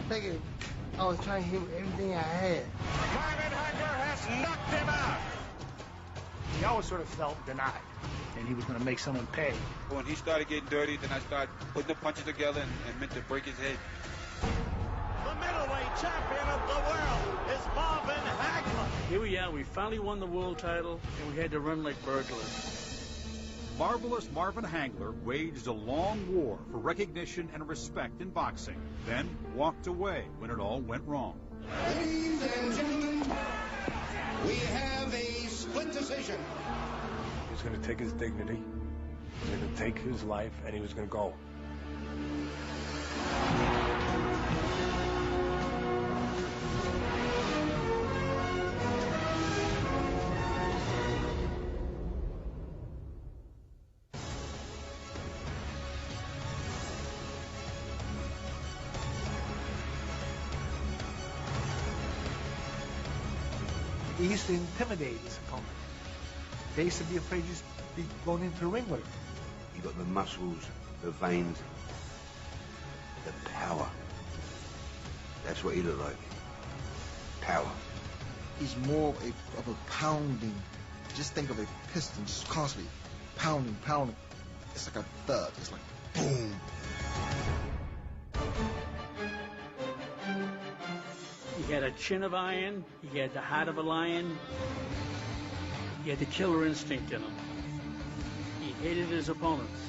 thinking I was trying to hit with everything I had. Marvin Hagler has knocked him out. He always sort of felt denied, and he was going to make someone pay. When he started getting dirty, then I started putting the punches together and meant to break his head. The middleweight champion of the world is Marvin Hagler. Here we are. We finally won the world title, and we had to run like burglars. Marvelous Marvin Hagler waged a long war for recognition and respect in boxing, then walked away when it all went wrong. Ladies and gentlemen, we have a split decision. He was going to take his dignity, he was going to take his life, and he was going to go. He used to intimidate his opponent. They used to be afraid to just be going into the ring with him. He got the muscles, the veins, the power. That's what he looked like. Power. He's more of a pounding. Just think of a piston just constantly pounding. It's like a thud. It's like boom. He had a chin of iron. He had the heart of a lion. He had the killer instinct in him. He hated his opponents.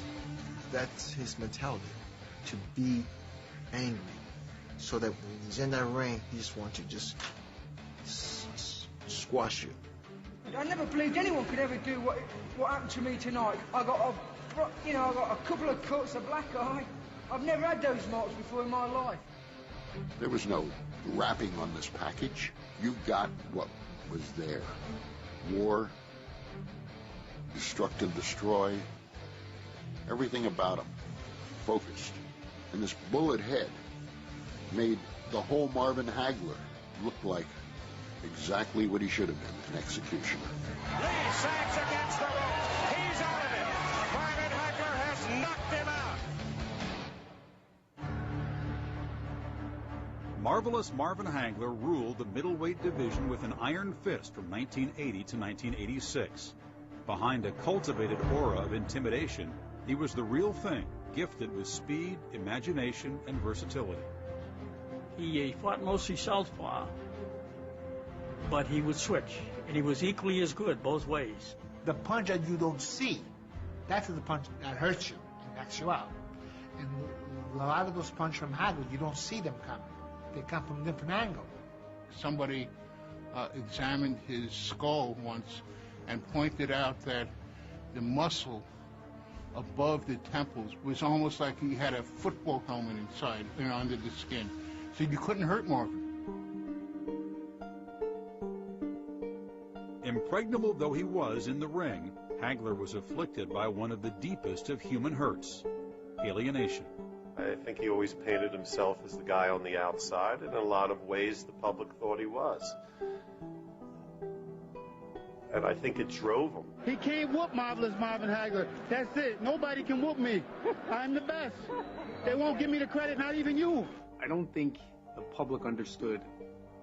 That's his mentality, to be angry, so that when he's in that ring, he just wants to just squash you. I never believed anyone could ever do what happened to me tonight. I got a couple of cuts, a black eye. I've never had those marks before in my life. There was no wrapping on this package. You got what was there. War, destructive, destroy, everything about him focused. And this bullet head made the whole Marvin Hagler look like exactly what he should have been, an executioner. Lee sags against the ropes. He's out of it. Marvin Hagler has knocked him out. Marvelous Marvin Hagler ruled the middleweight division with an iron fist from 1980 to 1986. Behind a cultivated aura of intimidation, he was the real thing, gifted with speed, imagination, and versatility. He fought mostly southpaw, but he would switch, and he was equally as good both ways. The punch that you don't see, that's the punch that hurts you and knocks you out. And a lot of those punches from Hagler, you don't see them coming. They come from a different angle. Somebody examined his skull once and pointed out that the muscle above the temples was almost like he had a football helmet inside, under the skin. So you couldn't hurt Marvin. Impregnable though he was in the ring, Hagler was afflicted by one of the deepest of human hurts, alienation. I think he always painted himself as the guy on the outside, and in a lot of ways the public thought he was. And I think it drove him. He can't whoop Marvelous Marvin Hagler. That's it. Nobody can whoop me. I'm the best. They won't give me the credit, not even you. I don't think the public understood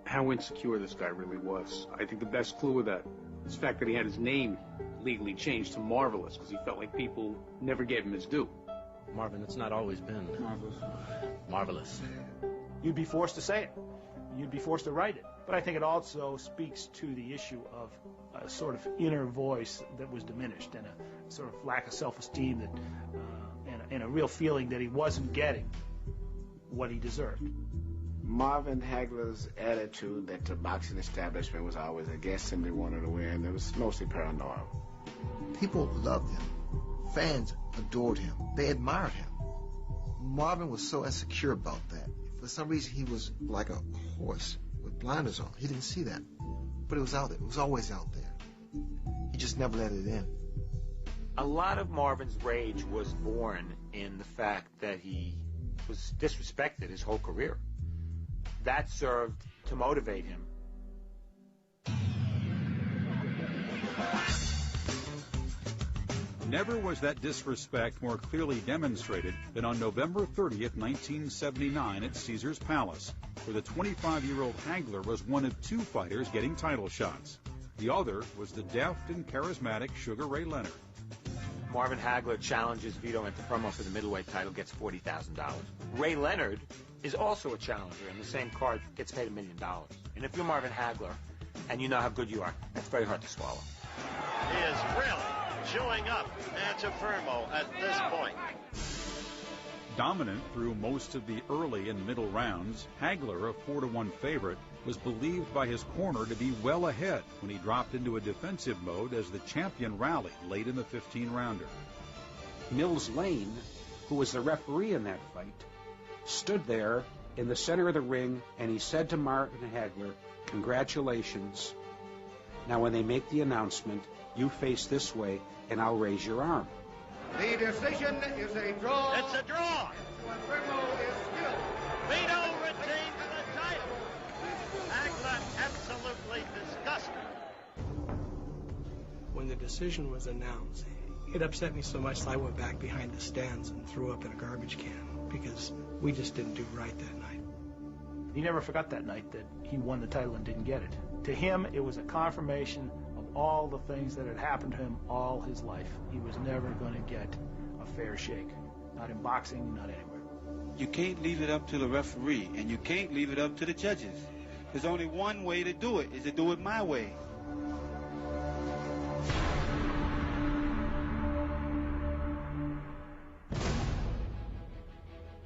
how insecure this guy really was. I think the best clue of that is the fact that he had his name legally changed to Marvelous, because he felt like people never gave him his due. Marvin, it's not always been marvelous. You'd be forced to say it. You'd be forced to write it. But I think it also speaks to the issue of a sort of inner voice that was diminished, and a sort of lack of self-esteem, that, and a real feeling that he wasn't getting what he deserved. Marvin Hagler's attitude that the boxing establishment was always against him, they wanted to win, it was mostly paranoid. People loved him. Fans adored him. They admired him. Marvin was so insecure about that. For some reason, he was like a horse with blinders on. He didn't see that. But it was out there. It was always out there. He just never let it in. A lot of Marvin's rage was born in the fact that he was disrespected his whole career. That served to motivate him. Never was that disrespect more clearly demonstrated than on November 30th, 1979 at Caesar's Palace, where the 25-year-old Hagler was one of two fighters getting title shots. The other was the deft and charismatic Sugar Ray Leonard. Marvin Hagler challenges Vito Antuofermo for the middleweight title, gets $40,000. Ray Leonard is also a challenger, and the same card gets paid $1 million. And if you're Marvin Hagler and you know how good you are, that's very hard to swallow. He is really chewing up Antuofermo at this point. Dominant through most of the early and middle rounds, Hagler, a 4-1 favorite, was believed by his corner to be well ahead when he dropped into a defensive mode as the champion rallied late in the 15-rounder. Mills Lane, who was the referee in that fight, stood there in the center of the ring, and he said to Marvin Hagler, "Congratulations. Now when they make the announcement, you face this way, and I'll raise your arm." The decision is a draw. It's a draw. Antuofermo is still. Vito retains the title. Hagler absolutely disgusting. When the decision was announced, it upset me so much that I went back behind the stands and threw up in a garbage can because we just didn't do right that night. He never forgot that night that he won the title and didn't get it. To him, it was a confirmation of all the things that had happened to him all his life. He was never going to get a fair shake. Not in boxing, not anywhere. You can't leave it up to the referee, and you can't leave it up to the judges. There's only one way to do it, is to do it my way.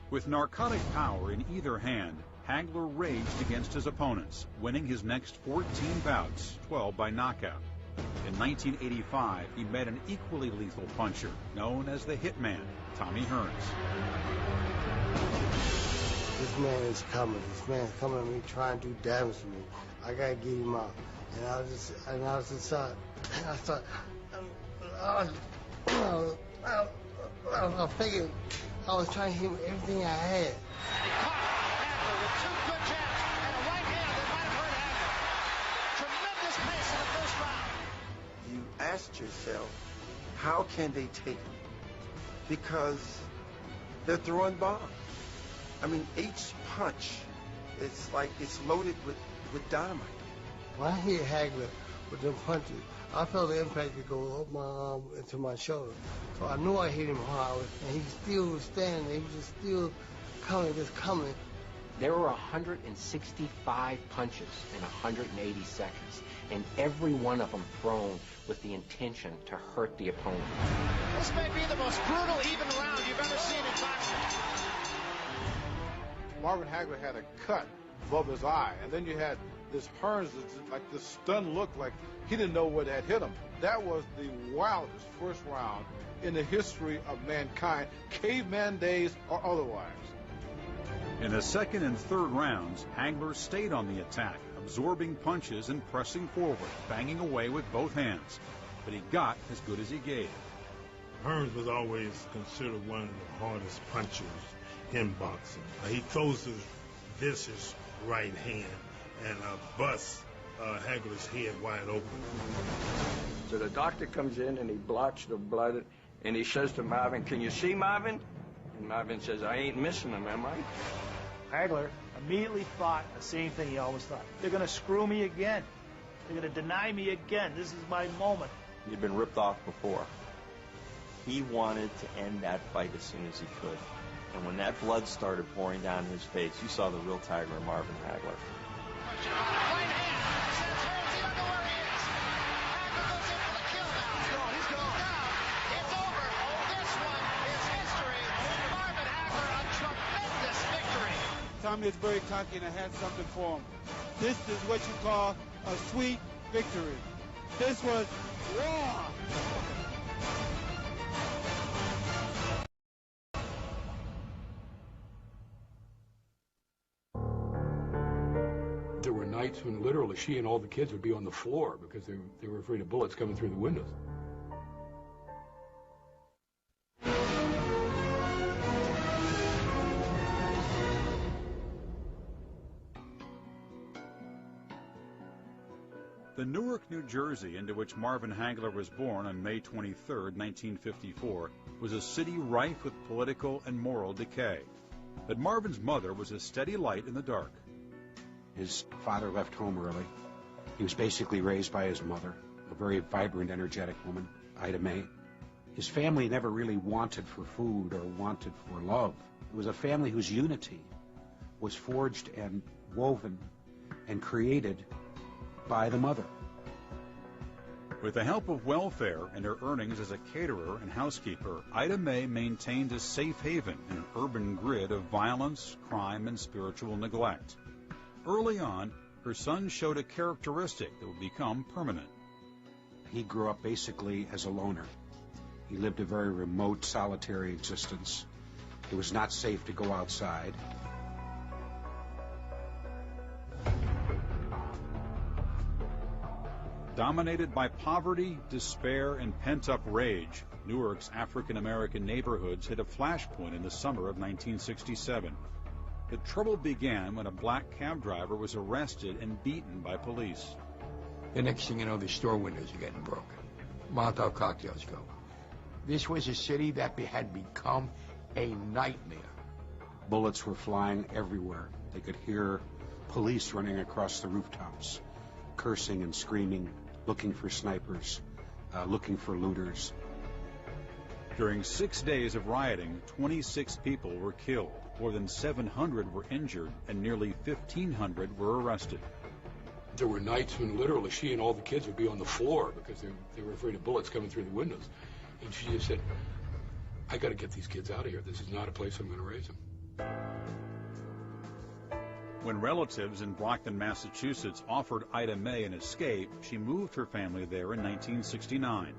With narcotic power in either hand, Hagler raged against his opponents, winning his next 14 bouts, 12 by knockout. In 1985, he met an equally lethal puncher, known as the Hitman, Tommy Hearns. This man is coming. This man's coming at me, trying to do damage to me. I gotta get him out. And I was thinking, I was trying to hit him everything I had. You asked yourself, how can they take him? Because they're throwing bombs. I mean, each punch, it's like it's loaded with dynamite. When I hit Hagler with them punches, I felt the impact to go up my arm into my shoulder. So I knew I hit him hard, and he still was standing there. He was just still coming. There were 165 punches in 180 seconds, and every one of them thrown with the intention to hurt the opponent. This may be the most brutal even round you've ever seen in boxing. Marvin Hagler had a cut above his eye, and then you had this Hearns, like this stunned look, like he didn't know what had hit him. That was the wildest first round in the history of mankind, caveman days or otherwise. In the second and third rounds, Hagler stayed on the attack, absorbing punches and pressing forward, banging away with both hands. But he got as good as he gave. Hearns was always considered one of the hardest punchers in boxing. He throws his vicious right hand and busts Hagler's head wide open. So the doctor comes in and he blocks the blood and he says to Marvin, "Can you see, Marvin?" And Marvin says, "I ain't missing him, am I?" Hagler immediately thought the same thing he always thought. They're going to screw me again. They're going to deny me again. This is my moment. He'd been ripped off before. He wanted to end that fight as soon as he could. And when that blood started pouring down his face, you saw the real tiger, Marvin Hagler. Tommy is very cocky, and I had something for him. This is what you call a sweet victory. This was raw. There were nights when literally she and all the kids would be on the floor because they were afraid of bullets coming through the windows. The Newark, New Jersey, into which Marvin Hagler was born on May 23, 1954, was a city rife with political and moral decay. But Marvin's mother was a steady light in the dark. His father left home early. He was basically raised by his mother, a very vibrant, energetic woman, Ida Mae. His family never really wanted for food or wanted for love. It was a family whose unity was forged and woven and created by the mother. With the help of welfare and her earnings as a caterer and housekeeper, Ida Mae maintained a safe haven in an urban grid of violence, crime, and spiritual neglect. Early on, her son showed a characteristic that would become permanent. He grew up basically as a loner. He lived a very remote, solitary existence. It was not safe to go outside. Dominated by poverty, despair, and pent-up rage, Newark's African-American neighborhoods hit a flashpoint in the summer of 1967. The trouble began when a black cab driver was arrested and beaten by police. The next thing you know, the store windows are getting broken. Molotov cocktails go. This was a city that had become a nightmare. Bullets were flying everywhere. They could hear police running across the rooftops, cursing and screaming, looking for snipers, looking for looters. During 6 days of rioting, 26 people were killed, more than 700 were injured, and nearly 1,500 were arrested. There were nights when literally she and all the kids would be on the floor because they were afraid of bullets coming through the windows. And she just said, I got to get these kids out of here. This is not a place I'm going to raise them. When relatives in Brockton, Massachusetts offered Ida Mae an escape, she moved her family there in 1969.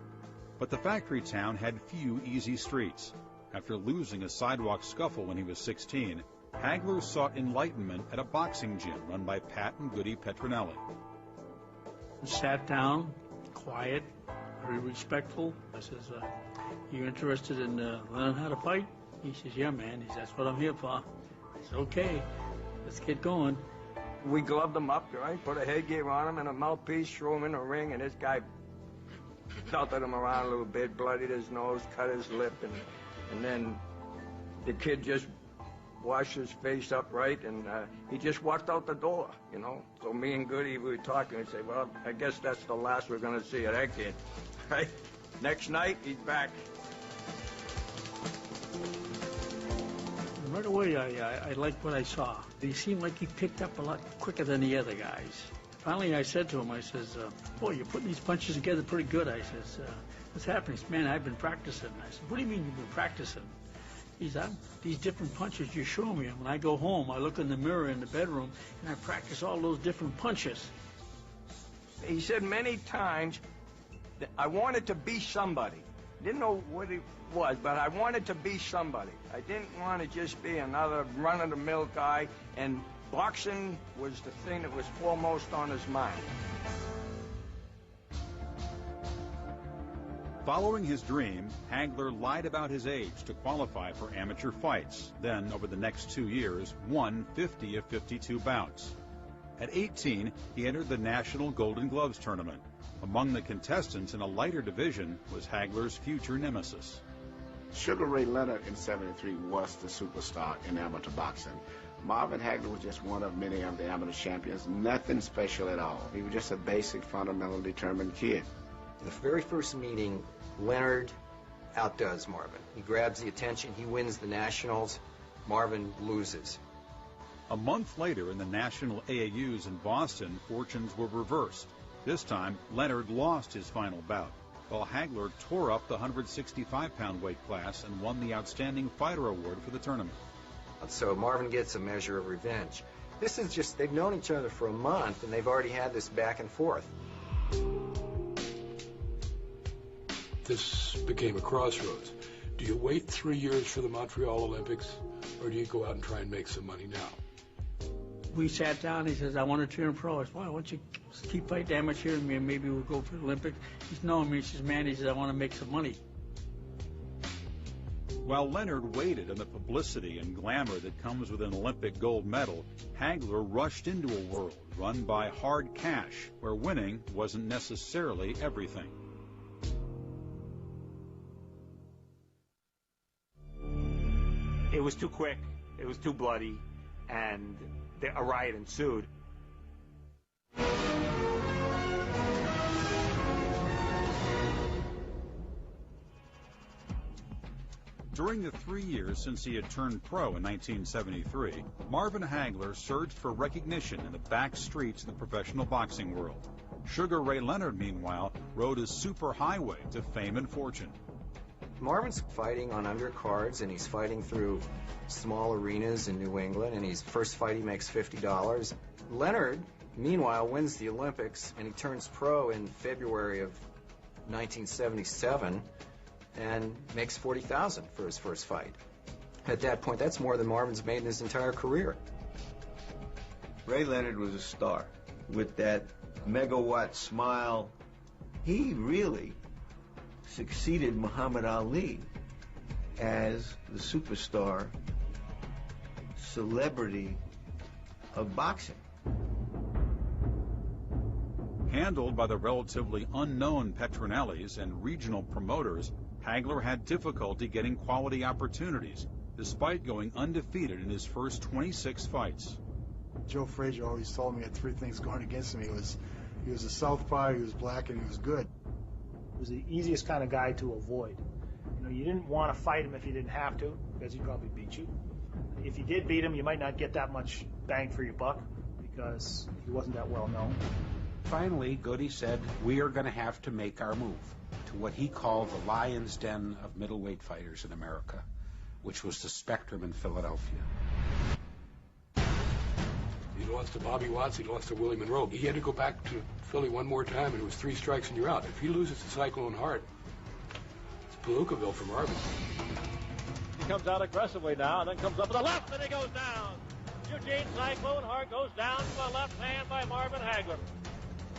But the factory town had few easy streets. After losing a sidewalk scuffle when he was 16, Hagler sought enlightenment at a boxing gym run by Pat and Goody Petronelli. Sat down, quiet, very respectful. I says, you interested in learning how to fight? He says, yeah, man. He says, that's what I'm here for. I said, okay. Let's get going. We gloved him up, right? Put a headgear on him and a mouthpiece, threw him in a ring, and this guy belted him around a little bit, bloodied his nose, cut his lip, and then the kid just washed his face up right, and he just walked out the door, you know. So me and Goody, we were talking, and say, well, I guess that's the last we're going to see of that kid, right? Next night, he's back. Right away, I liked what I saw. He seemed like he picked up a lot quicker than the other guys. Finally, I said to him, I says, boy, you're putting these punches together pretty good. I says, what's happening? He says, man, I've been practicing. I said, what do you mean you've been practicing? He said, these different punches you show me. When I go home, I look in the mirror in the bedroom, and I practice all those different punches. He said many times that I wanted to be somebody. Didn't know what he was, but I wanted to be somebody. I didn't want to just be another run-of-the-mill guy, and boxing was the thing that was foremost on his mind. Following his dream, Hagler lied about his age to qualify for amateur fights, then, over the next 2 years, won 50 of 52 bouts. At 18, he entered the National Golden Gloves Tournament. Among the contestants in a lighter division was Hagler's future nemesis. Sugar Ray Leonard in '73 was the superstar in amateur boxing. Marvin Hagler was just one of many of the amateur champions, nothing special at all. He was just a basic, fundamental, determined kid. The very first meeting, Leonard outdoes Marvin. He grabs the attention, he wins the nationals, Marvin loses. A month later in the national AAUs in Boston, fortunes were reversed. This time, Leonard lost his final bout, while Hagler tore up the 165-pound weight class and won the Outstanding Fighter Award for the tournament. So Marvin gets a measure of revenge. This is just, they've known each other for a month, and they've already had this back and forth. This became a crossroads. Do you wait 3 years for the Montreal Olympics, or do you go out and try and make some money now? We sat down, he says, I want to turn pro. I said, why don't you keep fighting amateur and maybe we'll go for the Olympics? He said, no, he says, man, he says, I want to make some money. While Leonard waited on the publicity and glamour that comes with an Olympic gold medal, Hagler rushed into a world run by hard cash, where winning wasn't necessarily everything. It was too quick, it was too bloody, and a riot ensued. During the 3 years since he had turned pro in 1973, Marvin Hagler surged for recognition in the back streets of the professional boxing world. Sugar Ray Leonard, meanwhile, rode his superhighway to fame and fortune. Marvin's fighting on undercards, and he's fighting through small arenas in New England, and his first fight he makes $50. Leonard, meanwhile, wins the Olympics, and he turns pro in February of 1977 and makes $40,000 for his first fight. At that point, that's more than Marvin's made in his entire career. Ray Leonard was a star with that megawatt smile. He really succeeded Muhammad Ali as the superstar celebrity of boxing. Handled by the relatively unknown Petronellis and regional promoters, Hagler had difficulty getting quality opportunities, despite going undefeated in his first 26 fights. Joe Frazier always told me he had three things going against him. He was a southpaw, he was black, and he was good. He was the easiest kind of guy to avoid. You know, you didn't want to fight him if you didn't have to, because he'd probably beat you. If you did beat him, you might not get that much bang for your buck, because he wasn't that well known. Finally, Goody said, we are going to have to make our move to what he called the lion's den of middleweight fighters in America, which was the Spectrum in Philadelphia. He lost to Bobby Watts, he lost to Willie Monroe. He had to go back to Philly one more time, and it was 3 strikes and you're out. If he loses to Cyclone Hart, it's Palookaville for Marvin. He comes out aggressively now, and then comes up to the left, and he goes down. Eugene Cyclone Hart goes down to the left hand by Marvin Hagler.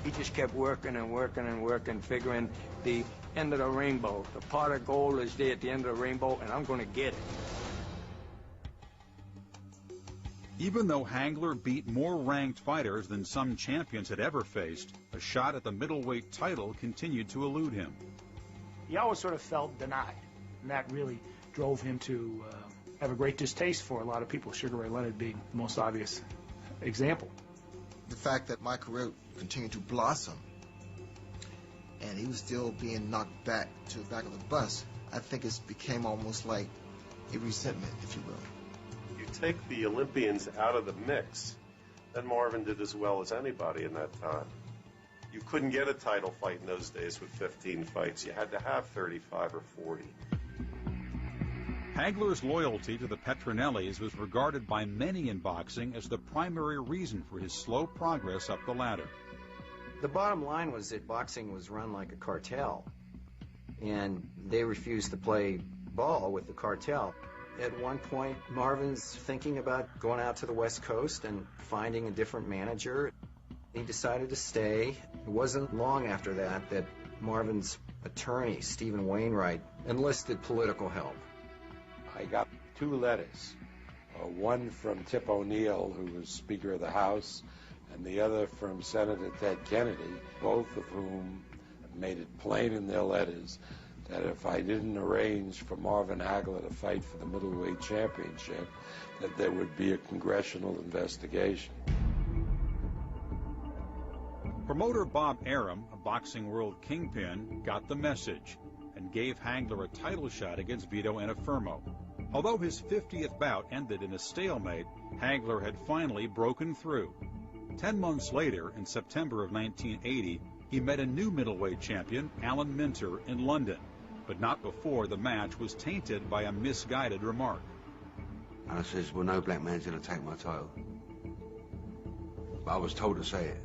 He just kept working and working and working, figuring the end of the rainbow. The pot of gold is there at the end of the rainbow, and I'm going to get it. Even though Hagler beat more ranked fighters than some champions had ever faced, a shot at the middleweight title continued to elude him. He always sort of felt denied, and that really drove him to have a great distaste for a lot of people, Sugar Ray Leonard being the most obvious example. The fact that my career continued to blossom and he was still being knocked back to the back of the bus, I think it became almost like a resentment, if you will. You take the Olympians out of the mix, then Marvin did as well as anybody in that time. You couldn't get a title fight in those days with 15 fights. You had to have 35 or 40. Hagler's loyalty to the Petronellis was regarded by many in boxing as the primary reason for his slow progress up the ladder. The bottom line was that boxing was run like a cartel, and they refused to play ball with the cartel. At one point, Marvin's thinking about going out to the West Coast and finding a different manager. He decided to stay. It wasn't long after that that Marvin's attorney, Stephen Wainwright, enlisted political help. I got 2 letters, one from Tip O'Neill, who was Speaker of the House, and the other from Senator Ted Kennedy, both of whom made it plain in their letters that if I didn't arrange for Marvin Hagler to fight for the middleweight championship, that there would be a congressional investigation. Promoter Bob Arum, a boxing world kingpin, got the message and gave Hagler a title shot against Vito Antuofermo. Although his 50th bout ended in a stalemate, Hagler had finally broken through. 10 months later, in September of 1980, he met a new middleweight champion, Alan Minter, in London, but not before the match was tainted by a misguided remark. I says, well, no black man's going to take my title. But I was told to say it.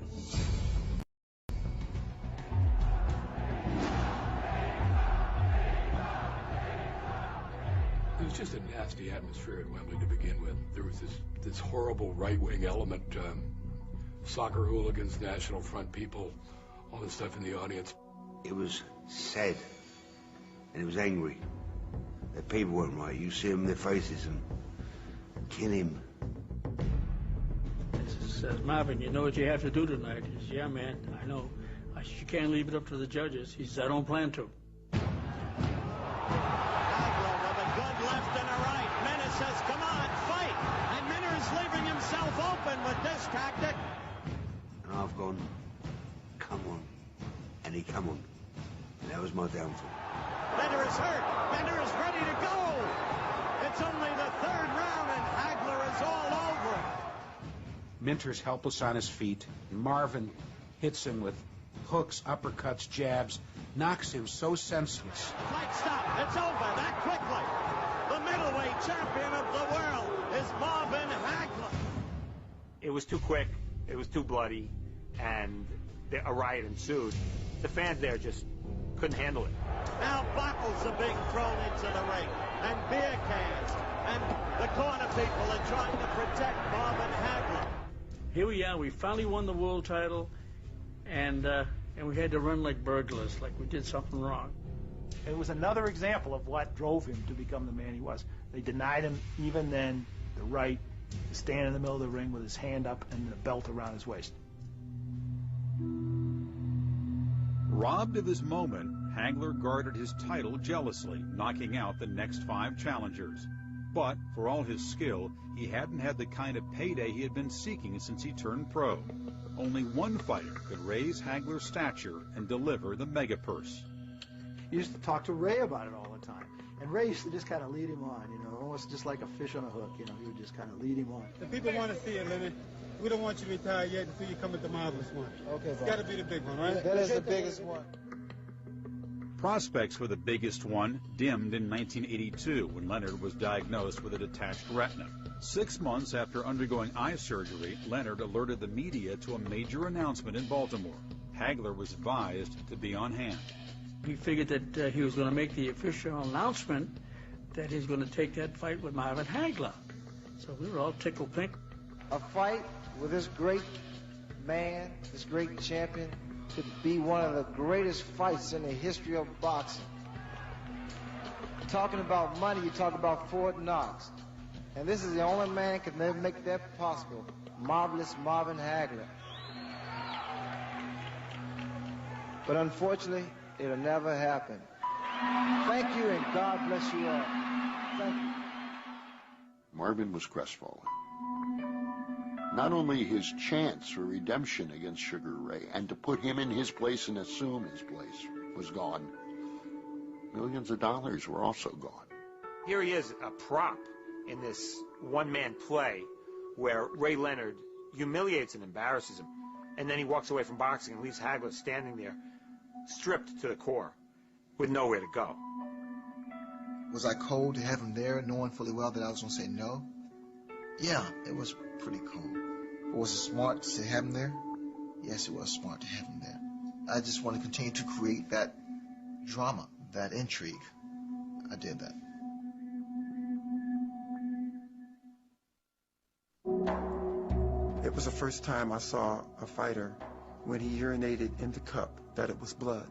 It was just a nasty atmosphere at Wembley to begin with. There was this horrible right-wing element, soccer hooligans, National Front people, all this stuff in the audience. It was sad, and it was angry. The people weren't right. You see them in their faces and kill him. He says, Marvin, you know what you have to do tonight? He says, yeah, man, I know. I said, you can't leave it up to the judges. He says, I don't plan to. Hagler with a good left and a right. Minner says, come on, fight. And Minner is leaving himself open with this tactic. And I've gone, come on. And he come on. And that was my downfall. Minner is hurt. Minner is ready to go. It's only the third round, and Hagler is all over him. Minter's helpless on his feet. Marvin hits him with hooks, uppercuts, jabs, knocks him so senseless. Fight stop. It's over that quickly. The middleweight champion of the world is Marvin Hagler. It was too quick. It was too bloody. And a riot ensued. The fans there just couldn't handle it. Now bottles are being thrown into the ring, and beer cans, and the corner people are trying to protect Marvin Hagler. Here we are. We finally won the world title, and we had to run like burglars, like we did something wrong. It was another example of what drove him to become the man he was. They denied him, even then, the right to stand in the middle of the ring with his hand up and the belt around his waist. Robbed of his moment, Hagler guarded his title jealously, knocking out the next 5 challengers. But, for all his skill, he hadn't had the kind of payday he had been seeking since he turned pro. Only one fighter could raise Hagler's stature and deliver the mega purse. He used to talk to Ray about it all the time. And Ray used to just kind of lead him on, almost just like a fish on a hook. He would just kind of lead him on. The people want to see it, Lenny. We don't want you to retire yet until you come with the marvelous one. Okay, it's got to be the big one, right? That is the biggest one. Prospects for the biggest one dimmed in 1982 when Leonard was diagnosed with a detached retina. 6 months after undergoing eye surgery, Leonard alerted the media to a major announcement in Baltimore. Hagler was advised to be on hand. We figured that he was going to make the official announcement that he's going to take that fight with Marvin Hagler. So we were all tickled pink. A fight with this great man, this great champion, could be one of the greatest fights in the history of boxing. Talking about money, you talk about Fort Knox. And this is the only man who can make that possible. Marvelous Marvin Hagler. But unfortunately, it'll never happen. Thank you, and God bless you all. Thank you. Marvin was crestfallen. Not only his chance for redemption against Sugar Ray and to put him in his place and assume his place was gone, millions of dollars were also gone. Here he is, a prop in this one-man play where Ray Leonard humiliates and embarrasses him, and then he walks away from boxing and leaves Hagler standing there, stripped to the core, with nowhere to go. Was I cold to have him there, knowing fully well that I was going to say no? Yeah, it was pretty cold. But was it smart to have him there? Yes, it was smart to have him there. I just want to continue to create that drama, that intrigue. I did that. It was the first time I saw a fighter, when he urinated in the cup, that it was blood.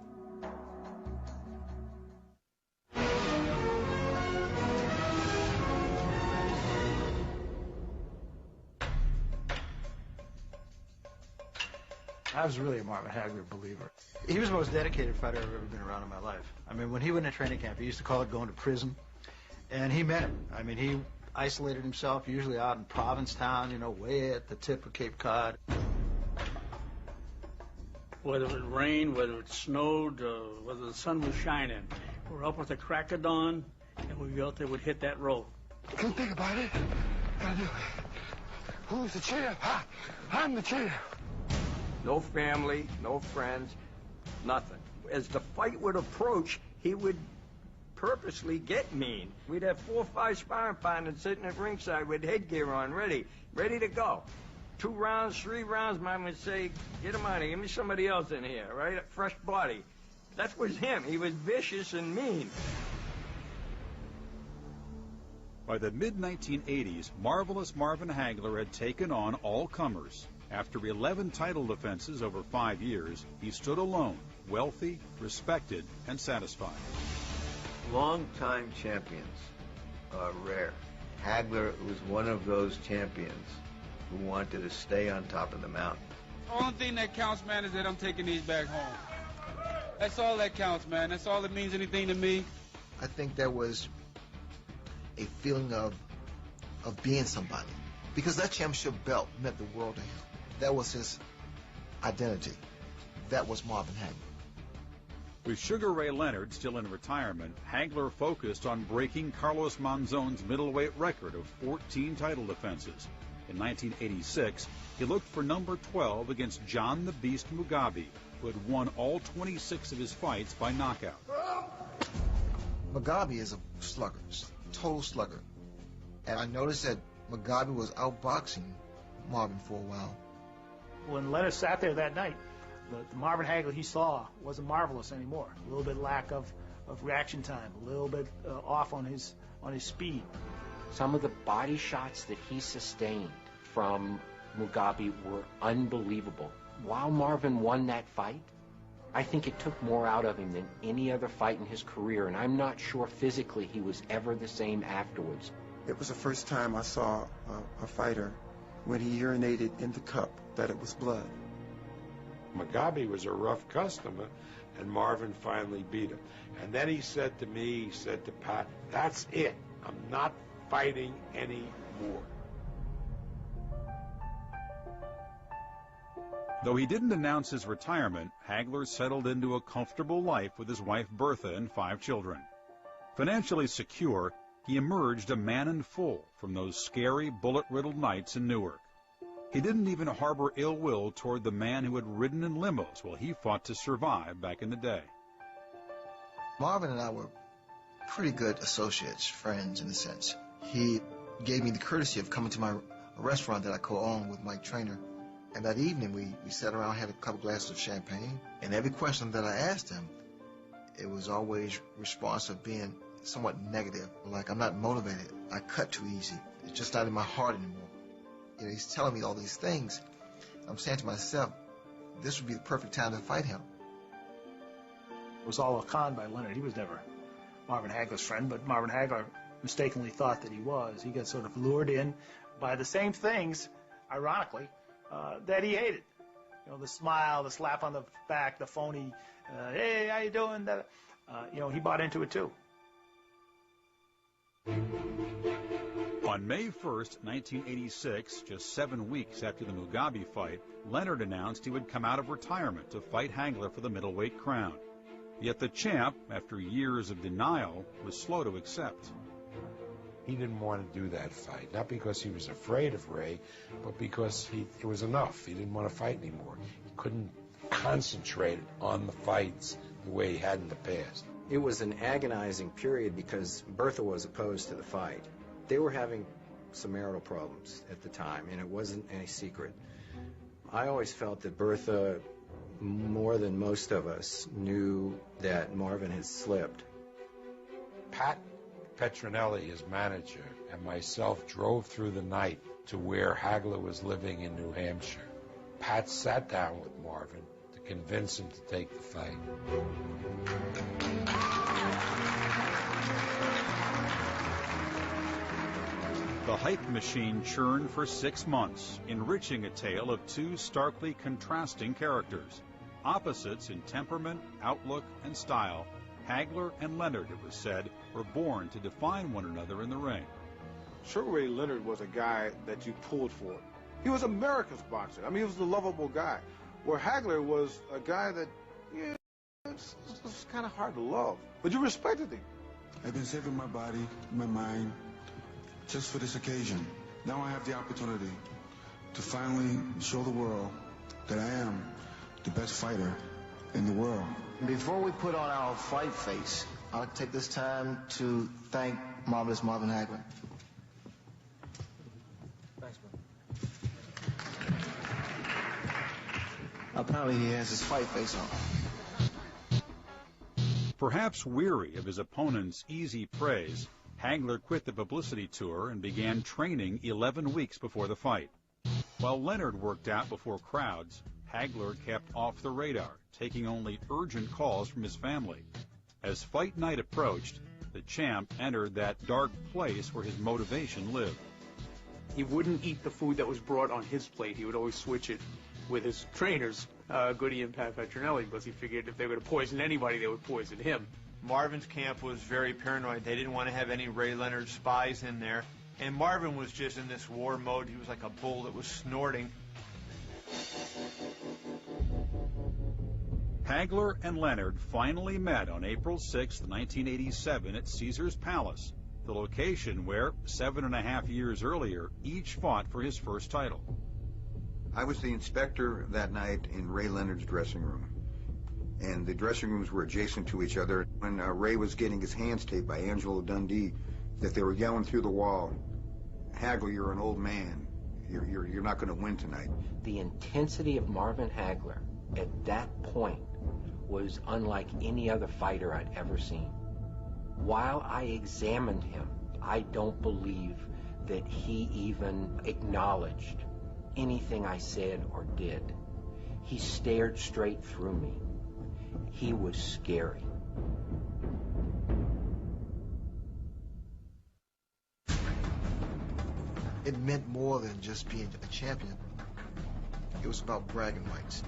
I was really a Marvin Hagler believer. He was the most dedicated fighter I've ever been around in my life. I mean, when he went to training camp, he used to call it going to prison, and he meant it. I mean, he isolated himself, usually out in Provincetown, way at the tip of Cape Cod. Whether it rained, whether it snowed, whether the sun was shining, we're up with the crack of dawn, and we out there would hit that road. Couldn't think about it. Gotta do it. Who's the champ? I'm the champ. No family, no friends, nothing. As the fight would approach, he would purposely get mean. We'd have 4 or 5 sparring partners sitting at ringside with headgear on, ready to go. 2 rounds, 3 rounds, Mom would say, get him out of here, give me somebody else in here, right? A fresh body. That was him. He was vicious and mean. By the mid-1980s, Marvelous Marvin Hagler had taken on all comers. After 11 title defenses over 5 years, he stood alone, wealthy, respected, and satisfied. Long-time champions are rare. Hagler was one of those champions who wanted to stay on top of the mountain. The only thing that counts, man, is that I'm taking these back home. That's all that counts, man. That's all that means anything to me. I think there was a feeling of being somebody, because that championship belt meant the world to him. That was his identity. That was Marvin Hagler. With Sugar Ray Leonard still in retirement, Hagler focused on breaking Carlos Monzon's middleweight record of 14 title defenses. In 1986, he looked for number 12 against John the Beast Mugabe, who had won all 26 of his fights by knockout. Mugabe is a slugger, total slugger. And I noticed that Mugabe was outboxing Marvin for a while. When Leonard sat there that night, the Marvin Hagler he saw wasn't marvelous anymore. A little bit lack of reaction time, a little bit off on his speed. Some of the body shots that he sustained from Mugabe were unbelievable. While Marvin won that fight, I think it took more out of him than any other fight in his career, and I'm not sure physically he was ever the same afterwards. It was the first time I saw a fighter, when he urinated in the cup, that it was blood. Mugabe was a rough customer, and Marvin finally beat him. And then he said to me, he said to Pat, "That's it. I'm not fighting anymore." Though he didn't announce his retirement, Hagler settled into a comfortable life with his wife Bertha and 5 children. Financially secure, he emerged a man in full from those scary, bullet-riddled nights in Newark. He didn't even harbor ill will toward the man who had ridden in limos while he fought to survive back in the day. Marvin and I were pretty good associates, friends in a sense. He gave me the courtesy of coming to my restaurant that I co-owned with Mike Trainer. And that evening we sat around, had a couple glasses of champagne, and every question that I asked him, it was always responsive being somewhat negative, like I'm not motivated, I cut too easy, it's just not in my heart anymore. You know, he's telling me all these things. I'm saying to myself, this would be the perfect time to fight him. It was all a con by Leonard. He was never Marvin Hagler's friend, but Marvin Hagler mistakenly thought that he was. He got sort of lured in by the same things, ironically, that he hated. You know, the smile, the slap on the back, the phony, hey, how you doing? You know, he bought into it too. On May 1st, 1986, just 7 weeks after the Mugabe fight, Leonard announced he would come out of retirement to fight Hagler for the middleweight crown. Yet the champ, after years of denial, was slow to accept. He didn't want to do that fight, not because he was afraid of Ray, but because it was enough. He didn't want to fight anymore. He couldn't concentrate on the fights the way he had in the past. It was an agonizing period because Bertha was opposed to the fight. They were having some marital problems at the time, and it wasn't any secret. I always felt that Bertha, more than most of us, knew that Marvin had slipped. Pat Petronelli, his manager, and myself drove through the night to where Hagler was living in New Hampshire. Pat sat down with Marvin to convince him to take the fight. The hype machine churned for 6 months, enriching a tale of 2 starkly contrasting characters. Opposites in temperament, outlook, and style, Hagler and Leonard, it was said, were born to define one another in the ring. Sugar Ray Leonard was a guy that you pulled for. He was America's boxer. I mean, he was the lovable guy. Where Hagler was a guy that, yeah, it's kind of hard to love. But you respected him. I've been saving my body, my mind, just for this occasion. Now I have the opportunity to finally show the world that I am the best fighter in the world. Before we put on our fight face, I'll take this time to thank marvelous Marvin Hagler. Thanks, man. Apparently he has his fight face on. Perhaps weary of his opponent's easy praise, Hagler quit the publicity tour and began training 11 weeks before the fight. While Leonard worked out before crowds, Hagler kept off the radar, taking only urgent calls from his family. As fight night approached, The champ entered that dark place where his motivation lived. He wouldn't eat the food that was brought on his plate. He would always switch it with his trainers, Goody and Pat Petronelli, because he figured if they were going to poison anybody, they would poison him. Marvin's camp was very paranoid. They didn't want to have any Ray Leonard spies in there. And Marvin was just in this war mode. He was like a bull that was snorting. Hagler and Leonard finally met on April 6, 1987 at Caesar's Palace, the location where, 7.5 years earlier, each fought for his first title. I was the inspector that night in Ray Leonard's dressing room, and the dressing rooms were adjacent to each other. When Ray was getting his hands taped by Angelo Dundee, that they were yelling through the wall, "Hagler, you're an old man. You're not going to win tonight." The intensity of Marvin Hagler at that point was unlike any other fighter I'd ever seen. While I examined him, I don't believe that he even acknowledged anything I said or did. He stared straight through me. He was scary. It meant more than just being a champion. It was about bragging rights.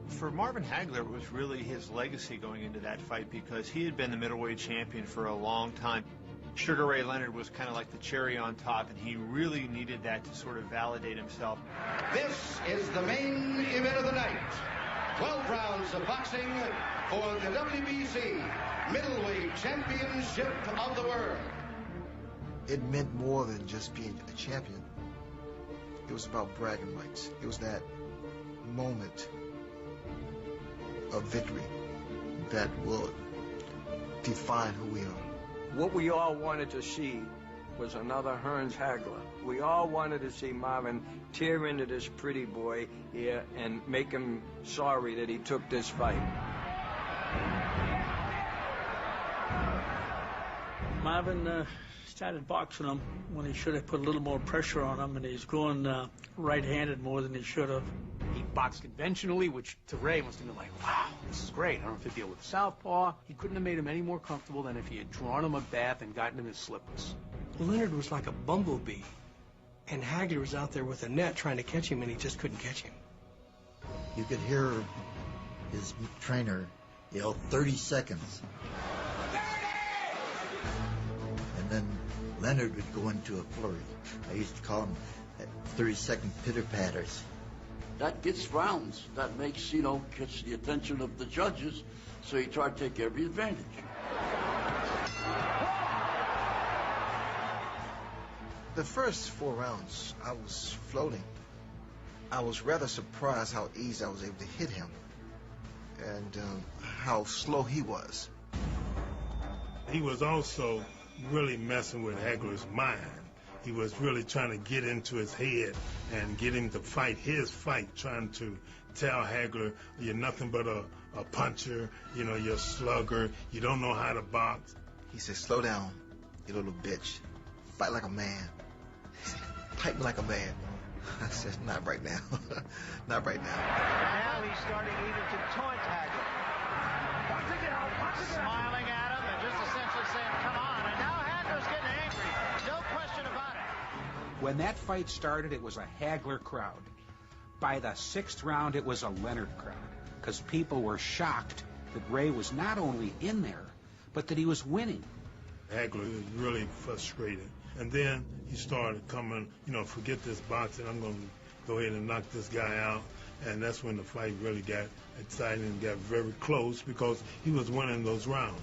For Marvin Hagler, it was really his legacy going into that fight because he had been the middleweight champion for a long time. Sugar Ray Leonard was kind of like the cherry on top, and he really needed that to sort of validate himself. This is the main event of the night. 12 rounds of boxing for the WBC Middleweight Championship of the World. It meant more than just being a champion. It was about bragging rights. It was that moment of victory that will define who we are. What we all wanted to see was another Hearns Hagler. We all wanted to see Marvin tear into this pretty boy here and make him sorry that he took this fight. Marvin started boxing him when he should have put a little more pressure on him, and he's going right-handed more than he should have. He boxed conventionally, which to Ray must have been like, wow, this is great. I don't have to deal with southpaw. He couldn't have made him any more comfortable than if he had drawn him a bath and gotten him his slippers. Leonard was like a bumblebee, and Hagler was out there with a net trying to catch him, and he just couldn't catch him. You could hear his trainer yell 30 seconds. 30! And then Leonard would go into a flurry. I used to call them 30-second pitter-patters. That gets rounds. That makes, gets the attention of the judges, so you try to take every advantage. The first 4 rounds, I was floating. I was rather surprised how easy I was able to hit him and how slow he was. He was also really messing with Hagler's mind. He was really trying to get into his head and get him to fight his fight, trying to tell Hagler, you're nothing but a puncher, you're a slugger, you don't know how to box. He said, slow down, you little bitch. Fight like a man. Fight me like a man. I said, not right now. Not right now. Now he's starting even to taunt Hagler. Smiling at him and just essentially saying, come on. And now Hagler's getting angry. No question about it. When that fight started, it was a Hagler crowd. By the 6th round, it was a Leonard crowd, because people were shocked that Ray was not only in there, but that he was winning. Hagler was really frustrated. And then he started coming, forget this boxing, I'm going to go ahead and knock this guy out. And that's when the fight really got exciting and got very close because he was winning those rounds.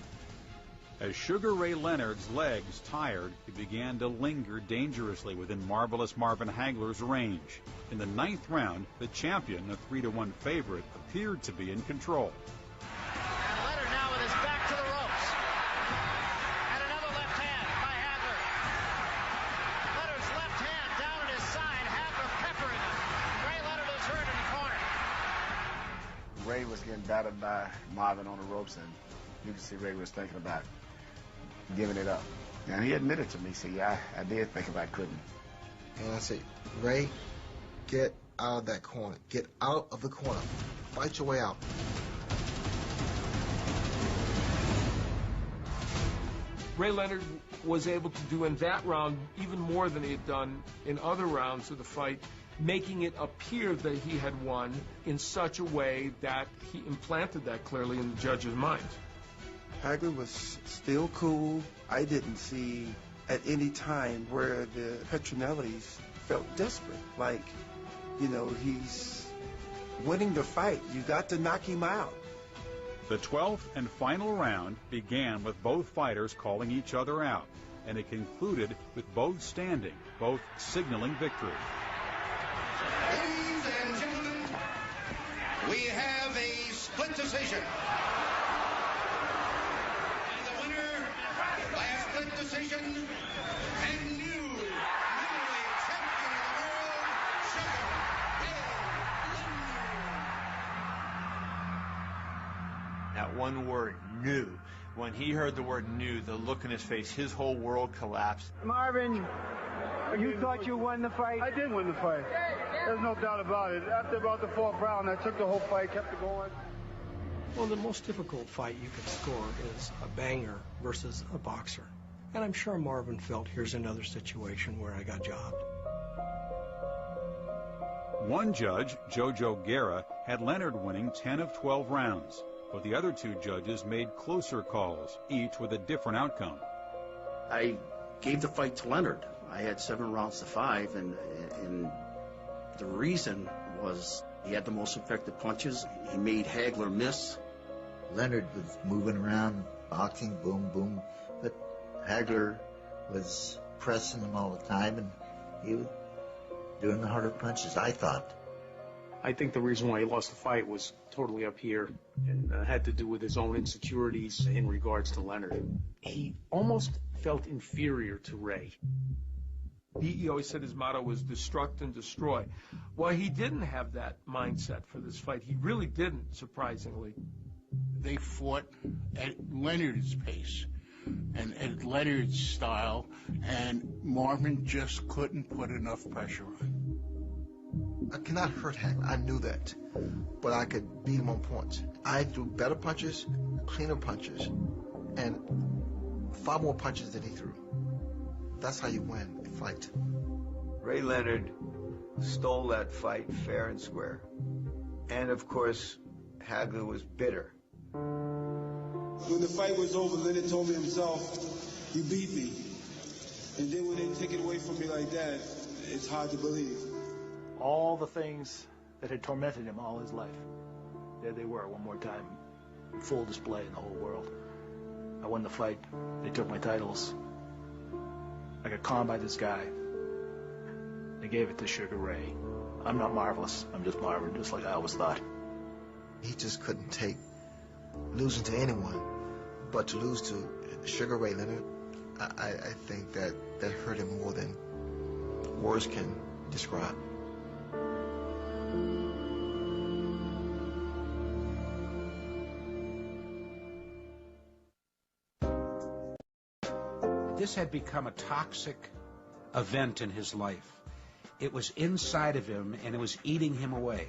As Sugar Ray Leonard's legs tired, he began to linger dangerously within Marvelous Marvin Hagler's range. In the 9th round, the champion, a 3-1 favorite, appeared to be in control. And Leonard now with his back to the ropes. And another left hand by Hagler. Leonard's left hand down at his side. Hagler peppering him. Ray Leonard is hurt in the corner. Ray was getting battered by Marvin on the ropes, and you can see Ray was thinking about giving it up. And he admitted to me, he said, yeah, I did think if I couldn't. And I said, Ray, get out of that corner. Get out of the corner. Fight your way out. Ray Leonard was able to do in that round even more than he had done in other rounds of the fight, making it appear that he had won in such a way that he implanted that clearly in the judge's mind. Hagler was still cool. I didn't see at any time where the Petronellis felt desperate. Like, you know, he's winning the fight. You got to knock him out. The 12th and final round began with both fighters calling each other out, and it concluded with both standing, both signaling victory. Ladies and gentlemen, we have a split decision. And the winner by a split decision and new middleweight champion of the world, Sugar Ray Leonard. That one word, new. When he heard the word new, the look in his face, his whole world collapsed. Marvin, you thought you won the fight? I did win the fight. There's no doubt about it. After about the 4th round, I took the whole fight, kept it going. Well, the most difficult fight you can score is a banger versus a boxer. And I'm sure Marvin felt, here's another situation where I got jobbed. One judge, Jojo Guerra, had Leonard winning 10 of 12 rounds, but the other two judges made closer calls, each with a different outcome. I gave the fight to Leonard. I had 7 rounds to 5, and the reason was he had the most effective punches. He made Hagler miss. Leonard was moving around, boxing, boom, boom, but Hagler was pressing him all the time, and he was doing the harder punches, I thought. I think the reason why he lost the fight was totally up here and had to do with his own insecurities in regards to Leonard. He almost felt inferior to Ray. He always said his motto was destruct and destroy. Well, he didn't have that mindset for this fight. He really didn't, surprisingly. They fought at Leonard's pace and at Leonard's style, and Marvin just couldn't put enough pressure on. I cannot hurt Hagler. I knew that. But I could beat him on points. I threw better punches, cleaner punches, and far more punches than he threw. That's how you win a fight. Ray Leonard stole that fight fair and square. And, of course, Hagler was bitter. When the fight was over, Leonard told me himself, you beat me. And then when they take it away from me like that, it's hard to believe. All the things that had tormented him all his life, there they were one more time, in full display in the whole world. I won the fight. They took my titles. I got conned by this guy. They gave it to Sugar Ray. I'm not marvelous. I'm just Marvin, just like I always thought. He just couldn't take losing to anyone, but to lose to Sugar Ray Leonard, I think that hurt him more than words can describe. This had become a toxic event in his life. It was inside of him, and it was eating him away.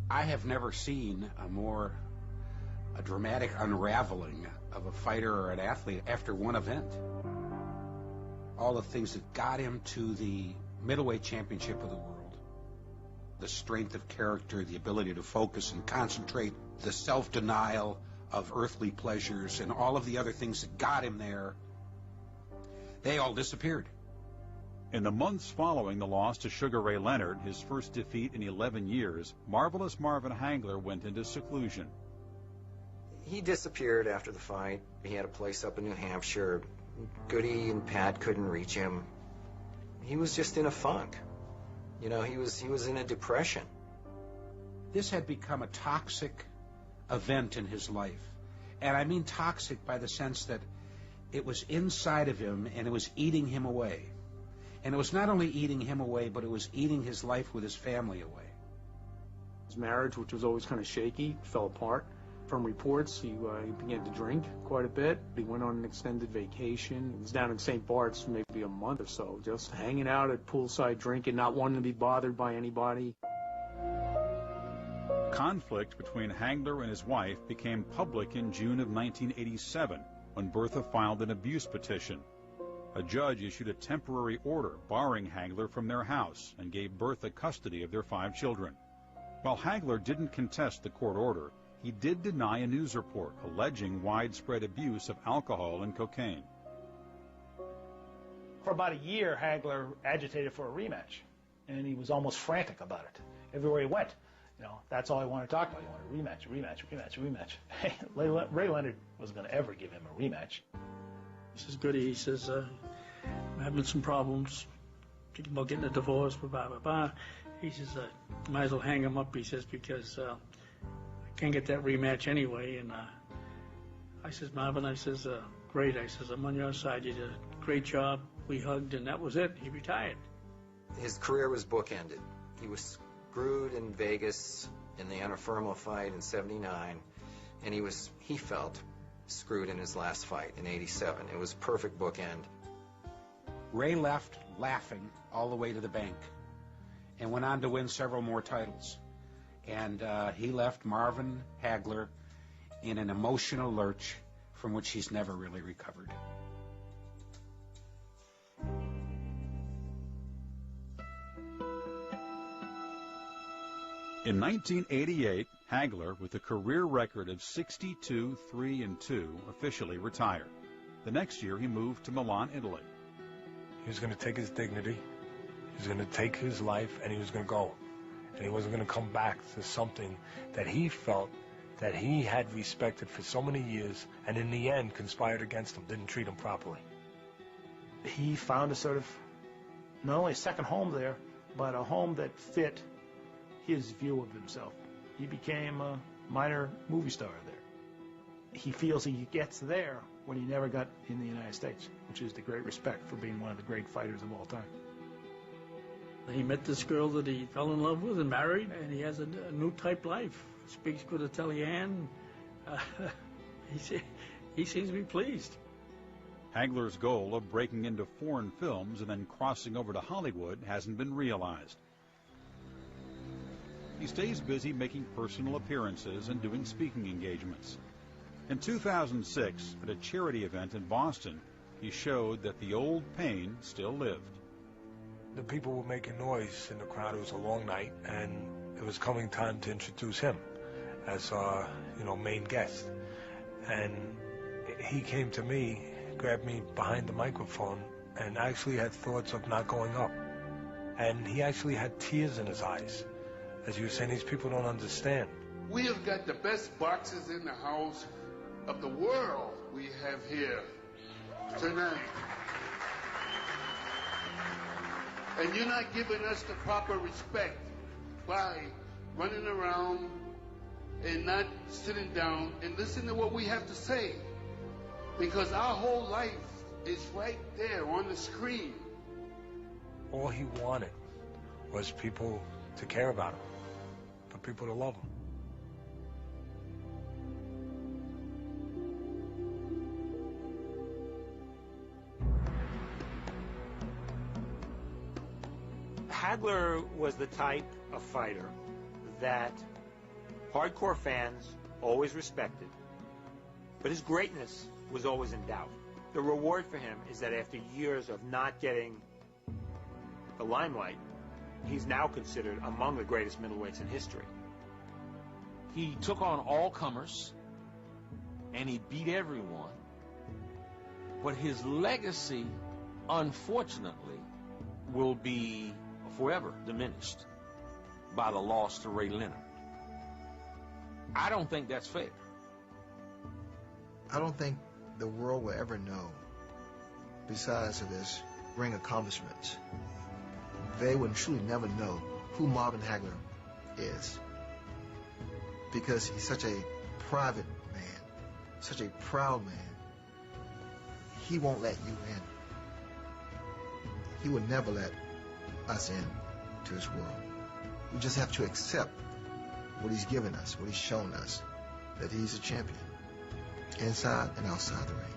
I have never seen a dramatic unraveling of a fighter or an athlete after one event. All the things that got him to the middleweight championship of the world. The strength of character, the ability to focus and concentrate, the self-denial of earthly pleasures, and all of the other things that got him there, they all disappeared. In the months following the loss to Sugar Ray Leonard, his first defeat in 11 years, Marvelous Marvin Hagler went into seclusion. He disappeared after the fight. He had a place up in New Hampshire. Goody and Pat couldn't reach him. He was just in a funk. You know, he was in a depression. This had become a toxic event in his life. And I mean toxic by the sense that it was inside of him and it was eating him away. And it was not only eating him away, but it was eating his life with his family away. His marriage, which was always kind of shaky, fell apart. From reports, he began to drink quite a bit. He went on an extended vacation. He was down in St. Bart's for maybe a month or so, just hanging out at poolside drinking, not wanting to be bothered by anybody. Conflict between Hagler and his wife became public in June of 1987 when Bertha filed an abuse petition. A judge issued a temporary order barring Hagler from their house and gave Bertha custody of their 5 children. While Hagler didn't contest the court order, he did deny a news report alleging widespread abuse of alcohol and cocaine. For about a year, Hagler agitated for a rematch, and he was almost frantic about it. Everywhere he went, that's all he wanted to talk about. He wanted a rematch. Ray Leonard wasn't going to ever give him a rematch. He says, Goody, he says, I'm having some problems, thinking about getting a divorce, blah, blah, blah. He says, might as well hang him up, he says, because I can't get that rematch anyway. And I says, Marvin, I says, great. I says, I'm on your side. You did a great job. We hugged, and that was it. He retired. His career was bookended. He was screwed in Vegas in the Anafermo fight in '79, and he felt screwed in his last fight in '87. It was a perfect bookend. Ray left laughing all the way to the bank and went on to win several more titles. And he left Marvin Hagler in an emotional lurch from which he's never really recovered. In 1988, Hagler, with a career record of 62-3-2, officially retired. The next year, he moved to Milan, Italy. He was going to take his dignity, he was going to take his life, and he was going to go. And he wasn't going to come back to something that he felt that he had respected for so many years, and in the end conspired against him, didn't treat him properly. He found a sort of, not only a second home there, but a home that fit his view of himself. He became a minor movie star there. He feels he gets there when he never got in the United States, which is the great respect for being one of the great fighters of all time. He met this girl that he fell in love with and married, and he has a new type life. Speaks good Italian. He seems to be pleased. Hagler's goal of breaking into foreign films and then crossing over to Hollywood hasn't been realized. He stays busy making personal appearances and doing speaking engagements. In 2006, at a charity event in Boston, he showed that the old pain still lived. The people were making noise in the crowd. It was a long night, and it was coming time to introduce him as our, main guest. And he came to me, grabbed me behind the microphone, and actually had thoughts of not going up. And he actually had tears in his eyes. As you were saying, these people don't understand. We have got the best boxers in the house of the world we have here tonight. And you're not giving us the proper respect by running around and not sitting down and listening to what we have to say. Because our whole life is right there on the screen. All he wanted was people to care about him, for people to love him. Hagler was the type of fighter that hardcore fans always respected, but his greatness was always in doubt. The reward for him is that after years of not getting the limelight, he's now considered among the greatest middleweights in history. He took on all comers, and he beat everyone, but his legacy, unfortunately, will be forever diminished by the loss to Ray Leonard. I don't think that's fair. I don't think the world will ever know, besides of his ring accomplishments, they will truly never know who Marvin Hagler is. Because he's such a private man, such a proud man. He won't let you in. He will never let us in to his world. We just have to accept what he's given us, what he's shown us, that he's a champion, inside and outside the ring.